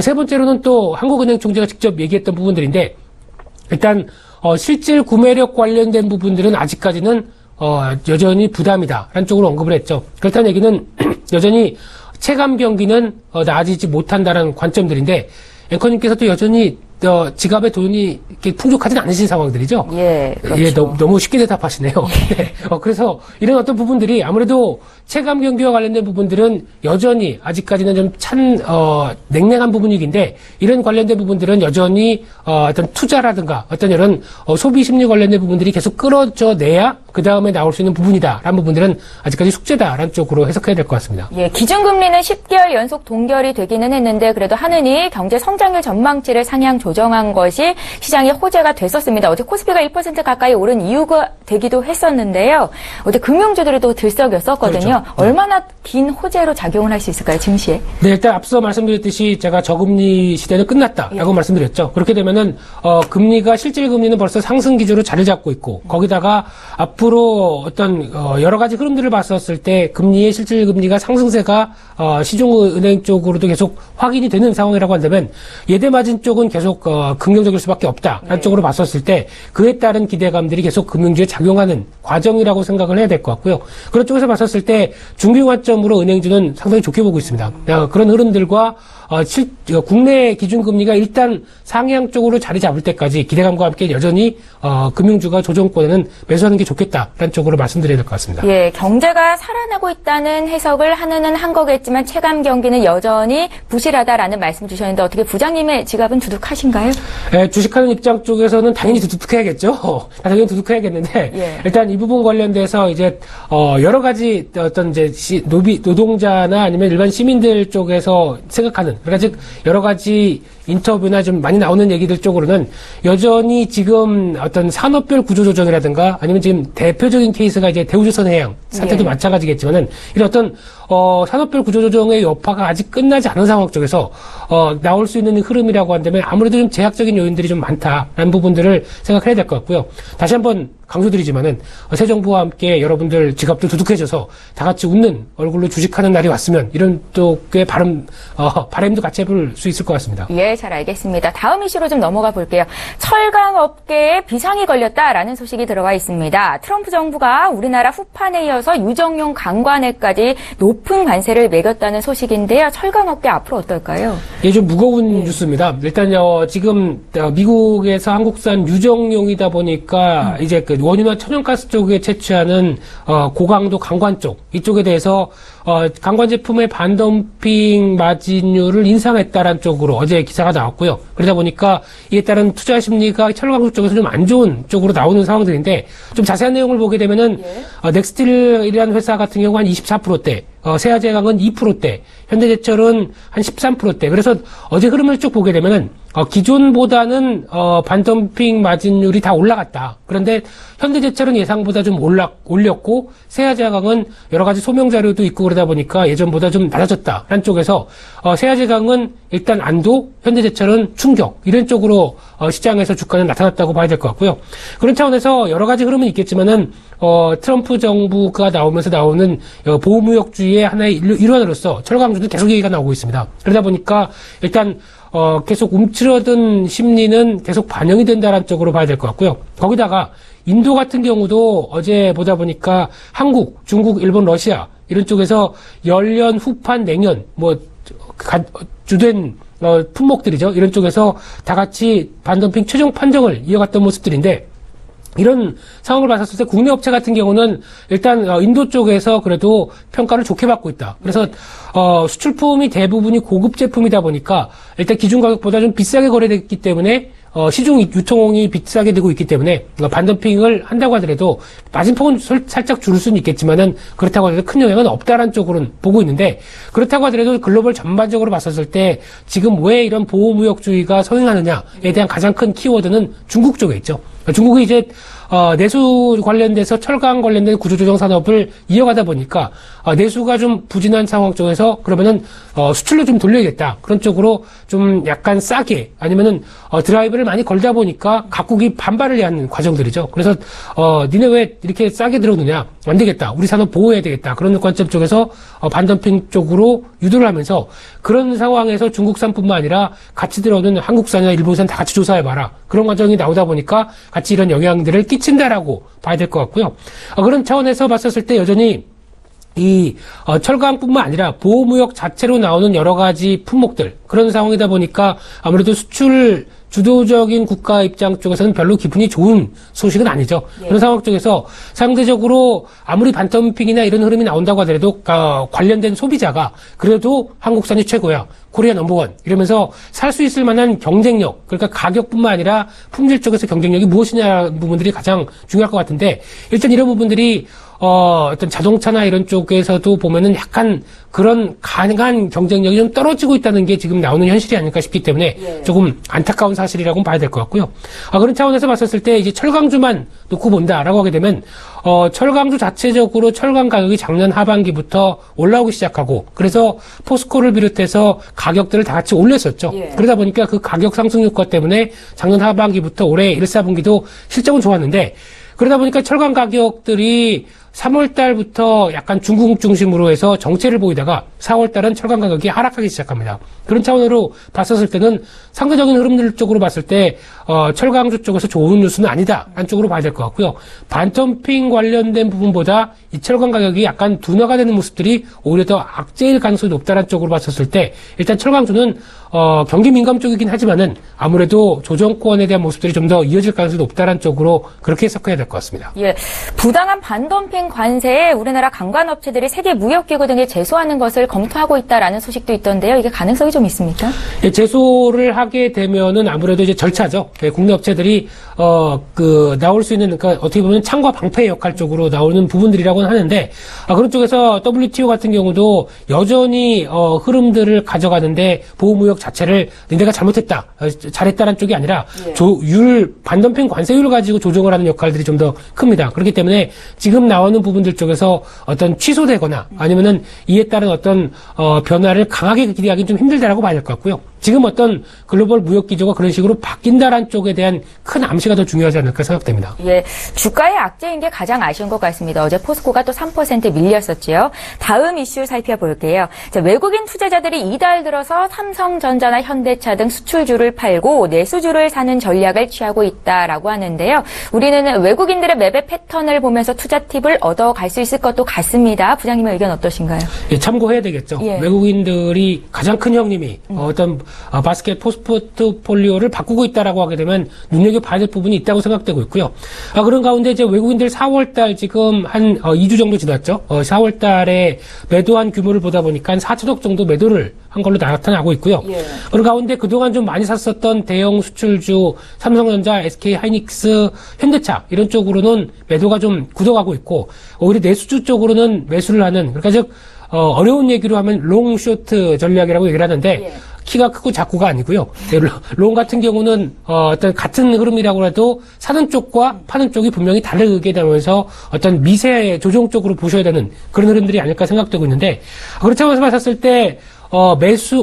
세 번째로는 또 한국은행 총재가 직접 얘기했던 부분들인데 일단 실질 구매력 관련된 부분들은 아직까지는 여전히 부담이다라는 쪽으로 언급을 했죠. 그렇다는 얘기는 여전히 체감 경기는 나아지지 못한다는 관점들인데 앵커님께서도 여전히 지갑에 돈이 이렇게 풍족하진 않으신 상황들이죠. 예, 그렇죠. 예, 너무 쉽게 대답하시네요. 네. 그래서 이런 어떤 부분들이 아무래도 체감 경기와 관련된 부분들은 여전히 아직까지는 좀 냉랭한 부분이긴데 이런 관련된 부분들은 여전히 어떤 투자라든가 어떤 이런 소비 심리 관련된 부분들이 계속 끌어져 내야 그 다음에 나올 수 있는 부분이다라는 부분들은 아직까지 숙제다라는 쪽으로 해석해야 될 것 같습니다. 예, 기준금리는 10개월 연속 동결이 되기는 했는데 그래도 한은이 경제 성장률 전망치를 상향 조정한 것이 시장의 호재가 됐었습니다. 어제 코스피가 1% 가까이 오른 이유가 되기도 했었는데요. 어제 금융주들이 또 들썩였었거든요. 그렇죠. 얼마나 긴 호재로 작용을 할 수 있을까요, 증시에? 네, 일단 앞서 말씀드렸듯이 제가 저금리 시대는 끝났다라고 말씀드렸죠. 그렇게 되면은 금리가 실질 금리는 벌써 상승 기조로 자리 잡고 있고 거기다가 앞으로 어떤 여러 가지 흐름들을 봤었을 때 금리의 실질 금리가 상승세가 시중은행 쪽으로도 계속 확인이 되는 상황이라고 한다면 예대 마진 쪽은 계속 긍정적일 수밖에 없다라는 쪽으로 봤었을 때 그에 따른 기대감들이 계속 금융주에 작용하는 과정이라고 생각을 해야 될 것 같고요. 그런 쪽에서 봤었을 때 중기 관점으로 은행주는 상당히 좋게 보고 있습니다. 그런 흐름들과 국내 기준금리가 일단 상향 쪽으로 자리 잡을 때까지 기대감과 함께 여전히 금융주가 조정권에는 매수하는 게 좋겠다라는 쪽으로 말씀드려야 될 것 같습니다. 예, 경제가 살아나고 있다는 해석을 하는 한 거겠지만 체감 경기는 여전히 부실하다라는 말씀 주셨는데 어떻게 부장님의 지갑은 두둑하신가요? 예, 주식하는 입장 쪽에서는 당연히 두둑해야겠죠. 당연히 두둑해야겠는데 예. 일단 이 부분 관련돼서 이제 여러 가지 어떤 이제 노동자나 아니면 일반 시민들 쪽에서 생각하는 그러니까 즉 여러 가지 인터뷰나 좀 많이 나오는 얘기들 쪽으로는 여전히 지금 어떤 산업별 구조조정이라든가 아니면 지금 대표적인 케이스가 이제 대우조선해양 사태도 마찬가지겠지만은 이런 어떤 산업별 구조조정의 여파가 아직 끝나지 않은 상황 쪽에서 나올 수 있는 흐름이라고 한다면 아무래도 좀 제약적인 요인들이 좀 많다라는 부분들을 생각해야 될 것 같고요. 다시 한번 강조드리지만은 새 정부와 함께 여러분들 지갑도 두둑해져서 다 같이 웃는 얼굴로 주식하는 날이 왔으면 이런 쪽의 바람도 같이 해볼 수 있을 것 같습니다. 예, 잘 알겠습니다. 다음 이슈로 좀 넘어가 볼게요. 철강 업계에 비상이 걸렸다라는 소식이 들어와 있습니다. 트럼프 정부가 우리나라 후판에 이어서 유정용 강관에까지 높은 관세를 매겼다는 소식인데요. 철강 업계 앞으로 어떨까요? 예, 좀 무거운 뉴스입니다. 일단 지금 미국에서 한국산 유정용이다 보니까 이제 그 원유나 천연가스 쪽에 채취하는 고강도 강관 쪽 이쪽에 대해서 강관 제품의 반덤핑 마진율을 인상했다라는 쪽으로 어제 기사가 나왔고요. 그러다 보니까 이에 따른 투자 심리가 철강 쪽에서 좀 안 좋은 쪽으로 나오는 상황들인데 좀 자세한 내용을 보게 되면은 넥스틸이라는 회사 같은 경우 한 24%대, 세아제강은 2%대, 현대제철은 한 13%대. 그래서 어제 흐름을 쭉 보게 되면은 기존보다는 반덤핑 마진율이 다 올라갔다. 그런데 현대제철은 예상보다 좀 올렸고 세아제강은 여러 가지 소명 자료도 있고 그러다 보니까 예전보다 좀 낮아졌다라는 쪽에서 세아제강은 일단 안도, 현대제철은 충격 이런 쪽으로 시장에서 주가는 나타났다고 봐야 될 것 같고요. 그런 차원에서 여러 가지 흐름은 있겠지만은 트럼프 정부가 나오면서 나오는 보호무역주의의 하나의 일환으로서 철강주도 계속 얘기가 나오고 있습니다. 그러다 보니까 일단 계속 움츠러든 심리는 계속 반영이 된다는 쪽으로 봐야 될 것 같고요. 거기다가 인도 같은 경우도 어제 보다 보니까 한국, 중국, 일본, 러시아 이런 쪽에서 열년, 후판, 냉연 주된 품목들이죠. 이런 쪽에서 다 같이 반덤핑 최종 판정을 이어갔던 모습들인데 이런 상황을 봤었을 때 국내 업체 같은 경우는 일단 인도 쪽에서 그래도 평가를 좋게 받고 있다. 그래서 수출품이 대부분이 고급 제품이다 보니까 일단 기준 가격보다 좀 비싸게 거래됐기 때문에 시중 유통이 비싸게 되고 있기 때문에 반덤핑을 한다고 하더라도 마진폭은 살짝 줄을 수는 있겠지만은 그렇다고 하더라도 큰 영향은 없다라는 쪽으로는 보고 있는데 그렇다고 하더라도 글로벌 전반적으로 봤었을 때 지금 왜 이런 보호무역주의가 성행하느냐에 대한 가장 큰 키워드는 중국 쪽에 있죠. 중국이 이제 내수 관련돼서 철강 관련된 구조조정 산업을 이어가다 보니까 내수가 좀 부진한 상황 쪽에서 그러면은 수출로 좀 돌려야겠다. 그런 쪽으로 좀 약간 싸게 아니면은 드라이브를 많이 걸다 보니까 각국이 반발을 해야 하는 과정들이죠. 그래서 니네 왜 이렇게 싸게 들어오느냐? 안 되겠다. 우리 산업 보호해야 되겠다. 그런 관점 쪽에서 반덤핑 쪽으로 유도를 하면서 그런 상황에서 중국산뿐만 아니라 같이 들어오는 한국산이나 일본산 다 같이 조사해봐라. 그런 과정이 나오다 보니까 같이 이런 영향들을 끼친다라고 봐야 될 것 같고요. 그런 차원에서 봤었을 때 여전히 이 철강뿐만 아니라 보호무역 자체로 나오는 여러 가지 품목들 그런 상황이다 보니까 아무래도 수출 주도적인 국가 입장 쪽에서는 별로 기분이 좋은 소식은 아니죠. 예. 그런 상황 쪽에서 상대적으로 아무리 반덤핑이나 이런 흐름이 나온다고 하더라도 관련된 소비자가 그래도 한국산이 최고야. 코리아 넘버원 이러면서 살 수 있을 만한 경쟁력 그러니까 가격뿐만 아니라 품질 쪽에서 경쟁력이 무엇이냐 부분들이 가장 중요할 것 같은데 일단 이런 부분들이 어떤 자동차나 이런 쪽에서도 보면은 약간 그런 강한 경쟁력이 좀 떨어지고 있다는 게 지금 나오는 현실이 아닐까 싶기 때문에 예. 조금 안타까운 사실이라고 봐야 될 것 같고요. 그런 차원에서 봤었을 때 이제 철강주만 놓고 본다라고 하게 되면 철강주 자체적으로 철강 가격이 작년 하반기부터 올라오기 시작하고 그래서 포스코를 비롯해서 가격들을 다 같이 올렸었죠. 예. 그러다 보니까 그 가격 상승 효과 때문에 작년 하반기부터 올해 1, 4분기도 실적은 좋았는데 그러다 보니까 철강 가격들이 3월 달부터 약간 중국 중심으로 해서 정체를 보이다가 4월 달은 철강 가격이 하락하기 시작합니다. 그런 차원으로 봤었을 때는 상대적인 흐름들 쪽으로 봤을 때 철강주 쪽에서 좋은 뉴스는 아니다 한쪽으로 봐야 될 것 같고요. 반덤핑 관련된 부분보다 이 철강 가격이 약간 둔화가 되는 모습들이 오히려 더 악재일 가능성이 높다는 쪽으로 봤었을 때 일단 철강주는 경기 민감 쪽이긴 하지만은 아무래도 조정권에 대한 모습들이 좀 더 이어질 가능성이 높다는 쪽으로 그렇게 해석해야 될 것 같습니다. 예, 부당한 반덤핑 관세에 우리나라 관광업체들이 세계무역기구 등에 제소하는 것을 검토하고 있다라는 소식도 있던데요. 이게 가능성이 좀 있습니까? 예, 제소를 하게 되면은 아무래도 이제 절차죠. 예, 국내 업체들이 나올 수 있는 그러니까 어떻게 보면 창과 방패 역할 쪽으로 나오는 부분들이라고는 하는데 그런 쪽에서 WTO 같은 경우도 여전히 흐름들을 가져가는데 보호무역 자체를 내가 잘못했다, 잘했다는 쪽이 아니라 예. 반덤핑 관세율을 가지고 조정을 하는 역할들이 좀 더 큽니다. 그렇기 때문에 지금 나오는 부분들 쪽에서 어떤 취소되거나 아니면은 이에 따른 어떤 변화를 강하게 기대하기는 좀 힘들다라고 봐야 될 것 같고요. 지금 어떤 글로벌 무역 기조가 그런 식으로 바뀐다라는 쪽에 대한 큰 암시가 더 중요하지 않을까 생각됩니다. 예, 주가의 악재인 게 가장 아쉬운 것 같습니다. 어제 포스코가 또 3% 밀렸었지요. 다음 이슈 살펴볼게요. 자, 외국인 투자자들이 이달 들어서 삼성전자나 현대차 등 수출주를 팔고 내수주를 사는 전략을 취하고 있다라고 하는데요. 우리는 외국인들의 매매 패턴을 보면서 투자 팁을 얻어갈 수 있을 것도 같습니다. 부장님의 의견 어떠신가요? 예, 참고해야 되겠죠. 예. 외국인들이 가장 큰 형님이 어떤 바스켓 포트폴리오를 바꾸고 있다라고 하게 되면 눈여겨봐야 될 부분이 있다고 생각되고 있고요. 그런 가운데 이제 외국인들 4월달 지금 한 2주 정도 지났죠. 4월달에 매도한 규모를 보다 보니까 한 4천억 정도 매도를 한 걸로 나타나고 있고요. 예. 그런 가운데 그동안 좀 많이 샀었던 대형 수출주 삼성전자, SK 하이닉스, 현대차 이런 쪽으로는 매도가 좀 굳어가고 있고 오히려 내수주 쪽으로는 매수를 하는 그러니까 즉 어려운 얘기로 하면 롱 쇼트 전략이라고 얘기를 하는데 예. 키가 크고 작고가 아니고요. 롱 같은 경우는 어떤 같은 흐름이라고 해도 사는 쪽과 파는 쪽이 분명히 다르게 되면서 어떤 미세 조정 쪽으로 보셔야 되는 그런 흐름들이 아닐까 생각되고 있는데 그렇다고 해서 봤을 때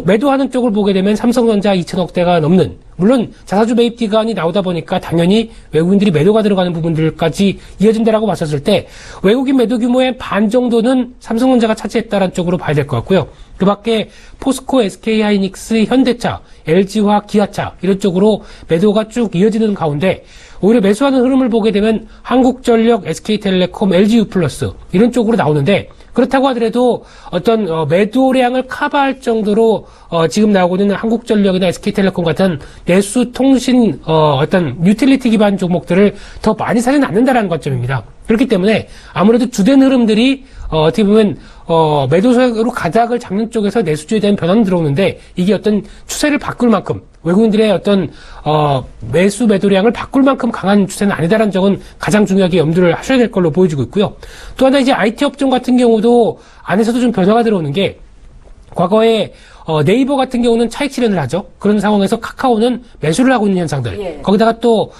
매도하는 쪽을 보게 되면 삼성전자 2천억대가 넘는, 물론 자사주 매입 기간이 나오다 보니까 당연히 외국인들이 매도가 들어가는 부분들까지 이어진다라고 봤었을 때 외국인 매도 규모의 반 정도는 삼성전자가 차지했다는 쪽으로 봐야 될 것 같고요. 그 밖에 포스코, SK하이닉스, 현대차, LG화학, 기아차 이런 쪽으로 매도가 쭉 이어지는 가운데 오히려 매수하는 흐름을 보게 되면 한국전력, SK텔레콤, LG유플러스 이런 쪽으로 나오는데, 그렇다고 하더라도 어떤 매도량을 커버할 정도로 지금 나오고 있는 한국전력이나 SK텔레콤 같은 내수 통신 어떤 유틸리티 기반 종목들을 더 많이 사지는 않는다라는 관점입니다. 그렇기 때문에 아무래도 주된 흐름들이 어떻게 보면 매도세로 가닥을 잡는 쪽에서 내수주에 대한 변화는 들어오는데, 이게 어떤 추세를 바꿀 만큼 외국인들의 어떤 매수 매도량을 바꿀 만큼 강한 추세는 아니다라는 점은 가장 중요하게 염두를 하셔야 될 걸로 보여지고 있고요. 또 하나 이제 IT 업종 같은 경우도 안에서도 좀 변화가 들어오는 게, 과거에 네이버 같은 경우는 차익 실현을 하죠. 그런 상황에서 카카오는 매수를 하고 있는 현상들. 예. 거기다가 또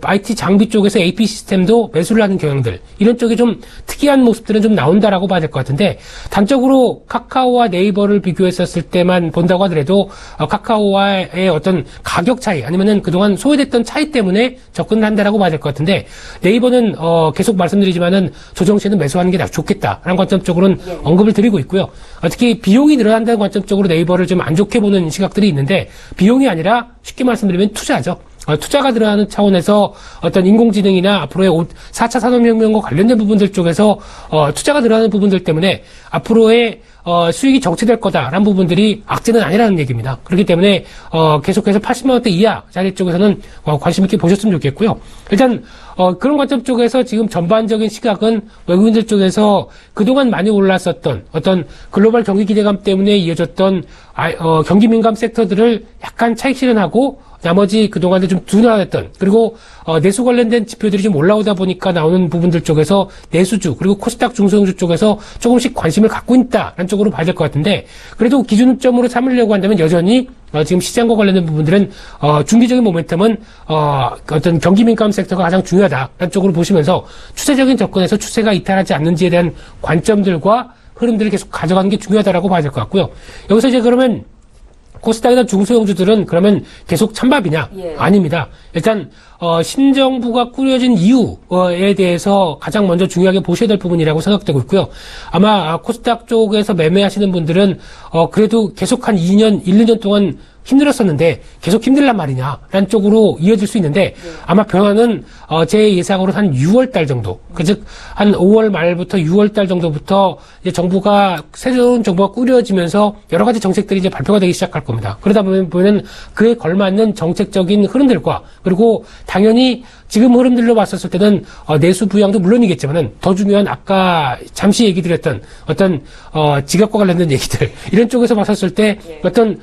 IT 장비 쪽에서 AP 시스템도 매수를 하는 경향들. 이런 쪽에 좀 특이한 모습들은 좀 나온다라고 봐야 될 것 같은데, 단적으로 카카오와 네이버를 비교했었을 때만 본다고 하더라도 카카오와의 어떤 가격 차이 아니면은 그동안 소외됐던 차이 때문에 접근을 한다라고 봐야 될 것 같은데, 네이버는 계속 말씀드리지만은 조정 시에는 매수하는 게 좋겠다라는 관점 쪽으로는 언급을 드리고 있고요. 특히 비용이 늘어난다는 관점 쪽으로 네이버를 좀 안 좋게 보는 시각들이 있는데, 비용이 아니라 쉽게 말씀드리면 투자죠. 투자가 들어가는 차원에서 어떤 인공지능이나 앞으로의 4차 산업혁명과 관련된 부분들 쪽에서 투자가 들어가는 부분들 때문에 앞으로의 수익이 정체될 거다라는 부분들이 악재는 아니라는 얘기입니다. 그렇기 때문에 계속해서 80만 원대 이하 자리 쪽에서는 관심 있게 보셨으면 좋겠고요. 일단 그런 관점 쪽에서 지금 전반적인 시각은 외국인들 쪽에서 그동안 많이 올랐었던 어떤 글로벌 경기 기대감 때문에 이어졌던 경기 민감 섹터들을 약간 차익 실현하고, 나머지 그동안에 좀 둔화했던, 그리고 내수 관련된 지표들이 좀 올라오다 보니까 나오는 부분들 쪽에서 내수주 그리고 코스닥 중소형주 쪽에서 조금씩 관심을 갖고 있다라는 쪽으로 봐야 될 것 같은데, 그래도 기준점으로 삼으려고 한다면 여전히 지금 시장과 관련된 부분들은 중기적인 모멘텀은 어떤 경기 민감 섹터가 가장 중요하다라는 쪽으로 보시면서 추세적인 접근에서 추세가 이탈하지 않는지에 대한 관점들과 흐름들을 계속 가져가는 게 중요하다라고 봐야 될 것 같고요. 여기서 이제 그러면 코스닥이나 중소형주들은 그러면 계속 찬밥이냐? 예. 아닙니다. 일단 신정부가 꾸려진 이유에 대해서 가장 먼저 중요하게 보셔야 될 부분이라고 생각되고 있고요. 아마 코스닥 쪽에서 매매하시는 분들은 그래도 계속 한 2년, 1, 2년 동안 힘들었었는데 계속 힘들란 말이냐라는 쪽으로 이어질 수 있는데, 아마 변화는 제 예상으로 한 6월 달 정도, 즉 한 5월 말부터 6월 달 정도부터 이제 새로운 정부가 꾸려지면서 여러 가지 정책들이 이제 발표가 되기 시작할 겁니다. 그러다 보면 그에 걸맞는 정책적인 흐름들과, 그리고 당연히 지금 흐름들로 봤었을 때는 내수 부양도 물론이겠지만은 더 중요한 아까 잠시 얘기 드렸던 어떤 지갑과 관련된 얘기들, 이런 쪽에서 봤었을 때 어떤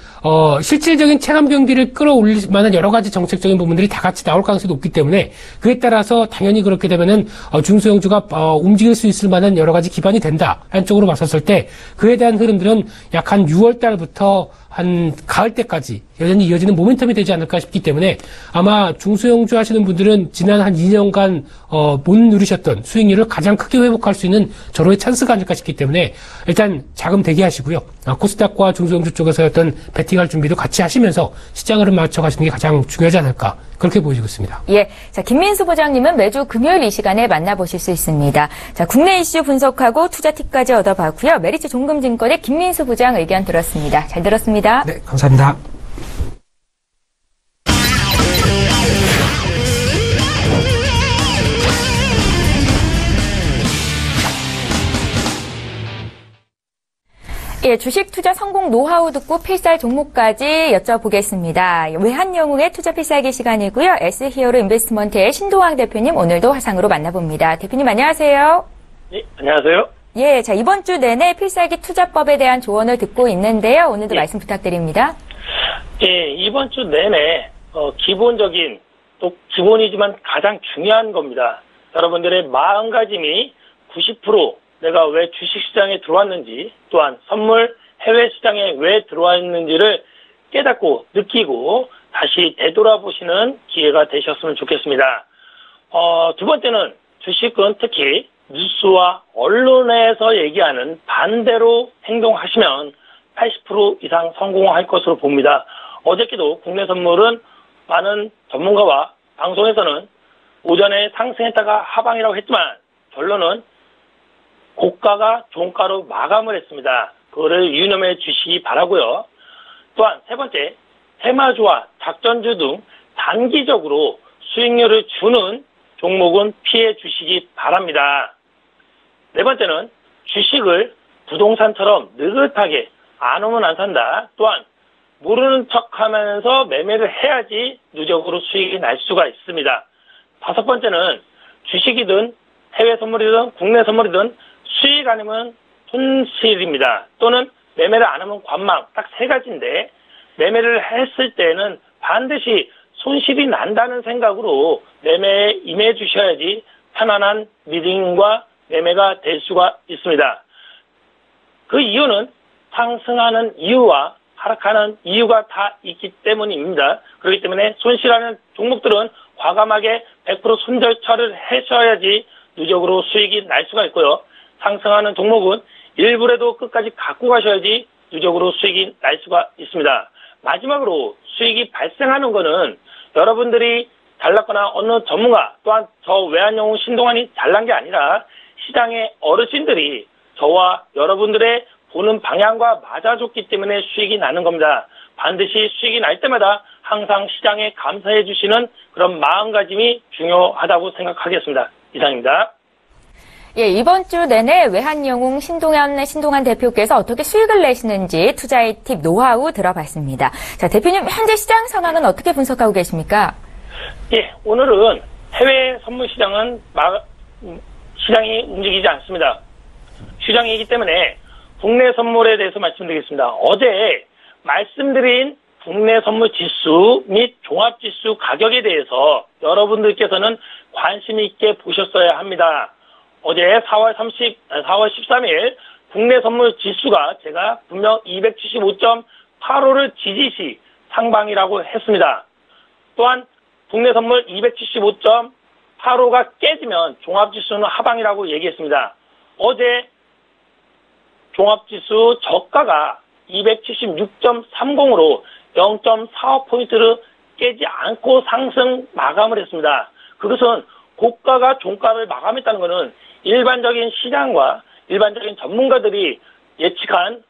실질적인 체감 경기를 끌어올릴 만한 여러 가지 정책적인 부분들이 다 같이 나올 가능성이 높기 때문에, 그에 따라서 당연히 그렇게 되면은 중소형주가 움직일 수 있을 만한 여러 가지 기반이 된다라는 쪽으로 봤었을 때, 그에 대한 흐름들은 약 한 6월 달부터 한 가을 때까지 여전히 이어지는 모멘텀이 되지 않을까 싶기 때문에, 아마 중소형주 하시는 분들은 지난 한 2년간 못 누리셨던 수익률을 가장 크게 회복할 수 있는 절호의 찬스가 아닐까 싶기 때문에 일단 자금 대기하시고요. 코스닥과 중소형주 쪽에서 어떤 베팅할 준비도 같이 하시면서 시장을 맞춰가시는 게 가장 중요하지 않을까, 그렇게 보여지고 있습니다. 예. 자, 김민수 부장님은 매주 금요일 이 시간에 만나보실 수 있습니다. 자, 국내 이슈 분석하고 투자 팁까지 얻어봤고요. 메리츠 종금증권의 김민수 부장 의견 들었습니다. 잘 들었습니다. 네, 감사합니다. 예, 주식 투자 성공 노하우 듣고 필살 종목까지 여쭤보겠습니다. 외환영웅의 투자 필살기 시간이고요. S히어로 인베스트먼트의 신도왕 대표님 오늘도 화상으로 만나봅니다. 대표님 안녕하세요. 네, 안녕하세요. 예, 자, 이번 주 내내 필살기 투자법에 대한 조언을 듣고 있는데요. 오늘도 말씀 부탁드립니다. 예, 이번 주 내내 기본적인, 또 기본이지만 가장 중요한 겁니다. 여러분들의 마음가짐이 90% 내가 왜 주식시장에 들어왔는지, 또한 선물 해외 시장에 왜 들어와 있는지를 깨닫고 느끼고 다시 되돌아보시는 기회가 되셨으면 좋겠습니다. 두 번째는 주식은 특히 뉴스와 언론에서 얘기하는 반대로 행동하시면 80% 이상 성공할 것으로 봅니다. 어저께도 국내 선물은 많은 전문가와 방송에서는 오전에 상승했다가 하방이라고 했지만 결론은 고가가 종가로 마감을 했습니다. 그거를 유념해 주시기 바라고요. 또한 세 번째, 테마주와 작전주 등 단기적으로 수익률을 주는 종목은 피해 주시기 바랍니다. 네 번째는 주식을 부동산처럼 느긋하게 안 오면 안 산다. 또한 모르는 척하면서 매매를 해야지 누적으로 수익이 날 수가 있습니다. 다섯 번째는 주식이든 해외 선물이든 국내 선물이든 수익 아니면 손실입니다. 또는 매매를 안 하면 관망, 딱 세 가지인데 매매를 했을 때는 반드시 손실이 난다는 생각으로 매매에 임해 주셔야지 편안한 리딩과 매매가 될 수가 있습니다. 그 이유는 상승하는 이유와 하락하는 이유가 다 있기 때문입니다. 그렇기 때문에 손실하는 종목들은 과감하게 100% 손절처를 하셔야지 누적으로 수익이 날 수가 있고요. 상승하는 종목은 일부라도 끝까지 갖고 가셔야지 누적으로 수익이 날 수가 있습니다. 마지막으로 수익이 발생하는 거는 여러분들이 잘났거나 어느 전문가 또한 저 외환영웅 신동환이 잘난 게 아니라 시장의 어르신들이 저와 여러분들의 보는 방향과 맞아줬기 때문에 수익이 나는 겁니다. 반드시 수익이 날 때마다 항상 시장에 감사해 주시는 그런 마음가짐이 중요하다고 생각하겠습니다. 이상입니다. 예, 이번 주 내내 외환영웅 신동환 대표께서 어떻게 수익을 내시는지 투자의 팁, 노하우 들어봤습니다. 자, 대표님, 현재 시장 상황은 어떻게 분석하고 계십니까? 예, 오늘은 해외 선물 시장은 시장이 움직이지 않습니다. 휴장이기 때문에 국내 선물에 대해서 말씀드리겠습니다. 어제 말씀드린 국내 선물 지수 및 종합지수 가격에 대해서 여러분들께서는 관심 있게 보셨어야 합니다. 어제 4월 13일 국내 선물 지수가 제가 분명 275.85를 지지시 상방이라고 했습니다. 또한 국내 선물 275.85가 깨지면 종합지수는 하방이라고 얘기했습니다. 어제 종합지수 저가가 276.30으로 0.45포인트를 깨지 않고 상승 마감을 했습니다. 그것은 고가가 종가를 마감했다는 것은 일반적인 시장과 일반적인 전문가들이 예측한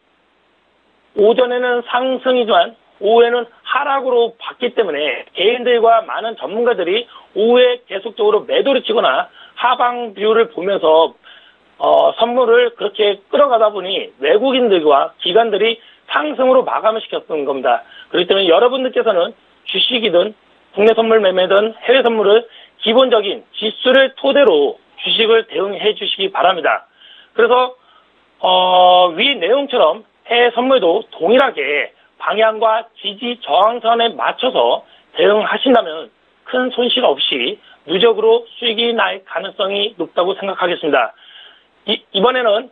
오전에는 상승이지만 오후에는 하락으로 봤기 때문에 개인들과 많은 전문가들이 오후에 계속적으로 매도를 치거나 하방 뷰를 보면서 선물을 그렇게 끌어가다 보니 외국인들과 기관들이 상승으로 마감을 시켰던 겁니다. 그렇기 때문에 여러분들께서는 주식이든 국내 선물 매매든 해외 선물을 기본적인 지수를 토대로 주식을 대응해 주시기 바랍니다. 그래서 위 내용처럼 해외 선물도 동일하게 방향과 지지 저항선에 맞춰서 대응하신다면 큰 손실 없이 누적으로 수익이 날 가능성이 높다고 생각하겠습니다. 이번에는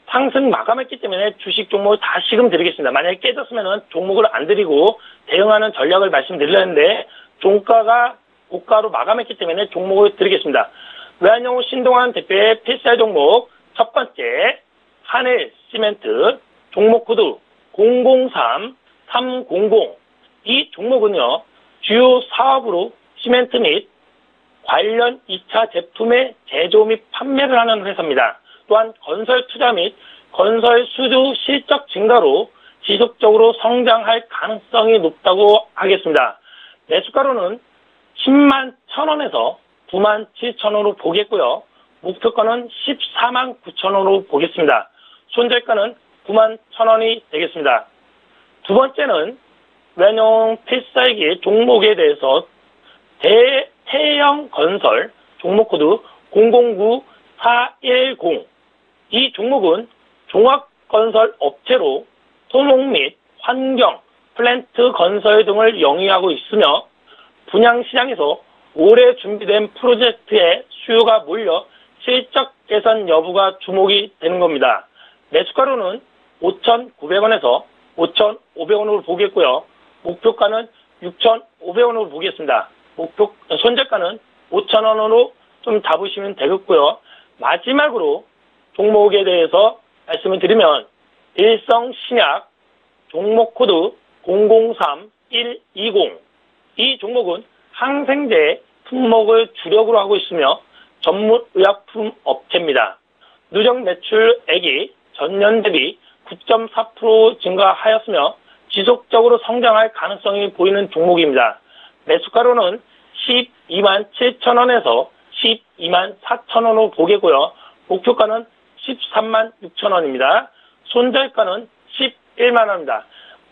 상승 마감했기 때문에 주식 종목을 다시금 드리겠습니다. 만약에 깨졌으면 종목을 안 드리고 대응하는 전략을 말씀드리려는데 종가가 고가로 마감했기 때문에 종목을 드리겠습니다. 외환영웅 신동환 대표의 필살 종목 첫 번째 한일 시멘트 종목 코드 003300. 이 종목은요 주요 사업으로 시멘트 및 관련 2차 제품의 제조 및 판매를 하는 회사입니다. 또한 건설 투자 및 건설 수주 실적 증가로 지속적으로 성장할 가능성이 높다고 하겠습니다. 매수가로는 10만 1,000원에서 9만 7천원으로 보겠고요. 목표가는 14만 9천원으로 보겠습니다. 손절가는 9만 1,000원이 되겠습니다. 두 번째는 외환영웅 필살기 종목에 대해서 대태영 건설 종목 코드 009410. 이 종목은 종합건설 업체로 토목 및 환경, 플랜트 건설 등을 영위하고 있으며 분양시장에서 올해 준비된 프로젝트에 수요가 몰려 실적 개선 여부가 주목이 되는 겁니다. 매수가로는 5,900원에서 5,500원으로 보겠고요. 목표가는 6,500원으로 보겠습니다. 손절가는 5,000원으로 좀 잡으시면 되겠고요. 마지막으로 종목에 대해서 말씀을 드리면 일성신약 종목 코드 003120. 이 종목은 항생제 품목을 주력으로 하고 있으며 전문 의약품 업체입니다. 누적 매출액이 전년 대비 9.4% 증가하였으며 지속적으로 성장할 가능성이 보이는 종목입니다. 매수가로는 12만 7천원에서 12만 4천원으로 보겠고요. 목표가는 13만 6천원입니다. 손절가는 11만원입니다.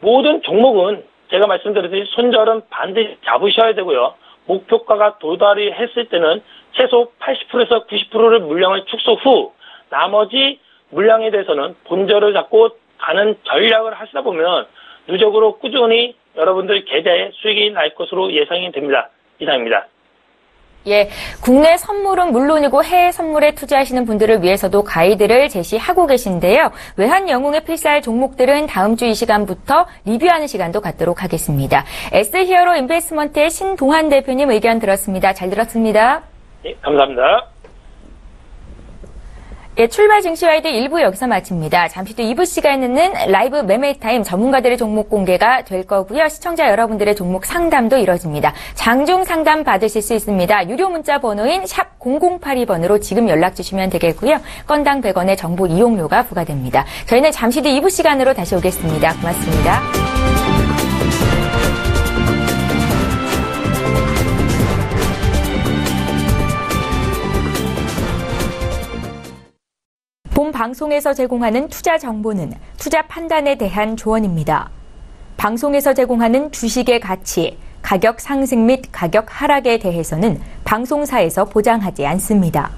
모든 종목은 제가 말씀드렸듯이 손절은 반드시 잡으셔야 되고요. 목표가가 도달이 했을 때는 최소 80%에서 90%를 물량을 축소 후 나머지 물량에 대해서는 본절을 잡고 가는 전략을 하시다 보면 누적으로 꾸준히 여러분들 계좌에 수익이 날 것으로 예상이 됩니다. 이상입니다. 예, 국내 선물은 물론이고 해외 선물에 투자하시는 분들을 위해서도 가이드를 제시하고 계신데요. 외환 영웅에 필사할 종목들은 다음 주 이 시간부터 리뷰하는 시간도 갖도록 하겠습니다. S히어로 인베스트먼트의 신동환 대표님 의견 들었습니다. 잘 들었습니다. 예, 감사합니다. 예, 출발 증시와이드 1부 여기서 마칩니다. 잠시 후 2부 시간에는 라이브 매매타임 전문가들의 종목 공개가 될 거고요. 시청자 여러분들의 종목 상담도 이뤄집니다. 장중 상담 받으실 수 있습니다. 유료 문자 번호인 샵 0082번으로 지금 연락 주시면 되겠고요. 건당 100원의 정보 이용료가 부과됩니다. 저희는 잠시 뒤 2부 시간으로 다시 오겠습니다. 고맙습니다. 본 방송에서 제공하는 투자 정보는 투자 판단에 대한 조언입니다. 방송에서 제공하는 주식의 가치, 가격 상승 및 가격 하락에 대해서는 방송사에서 보장하지 않습니다.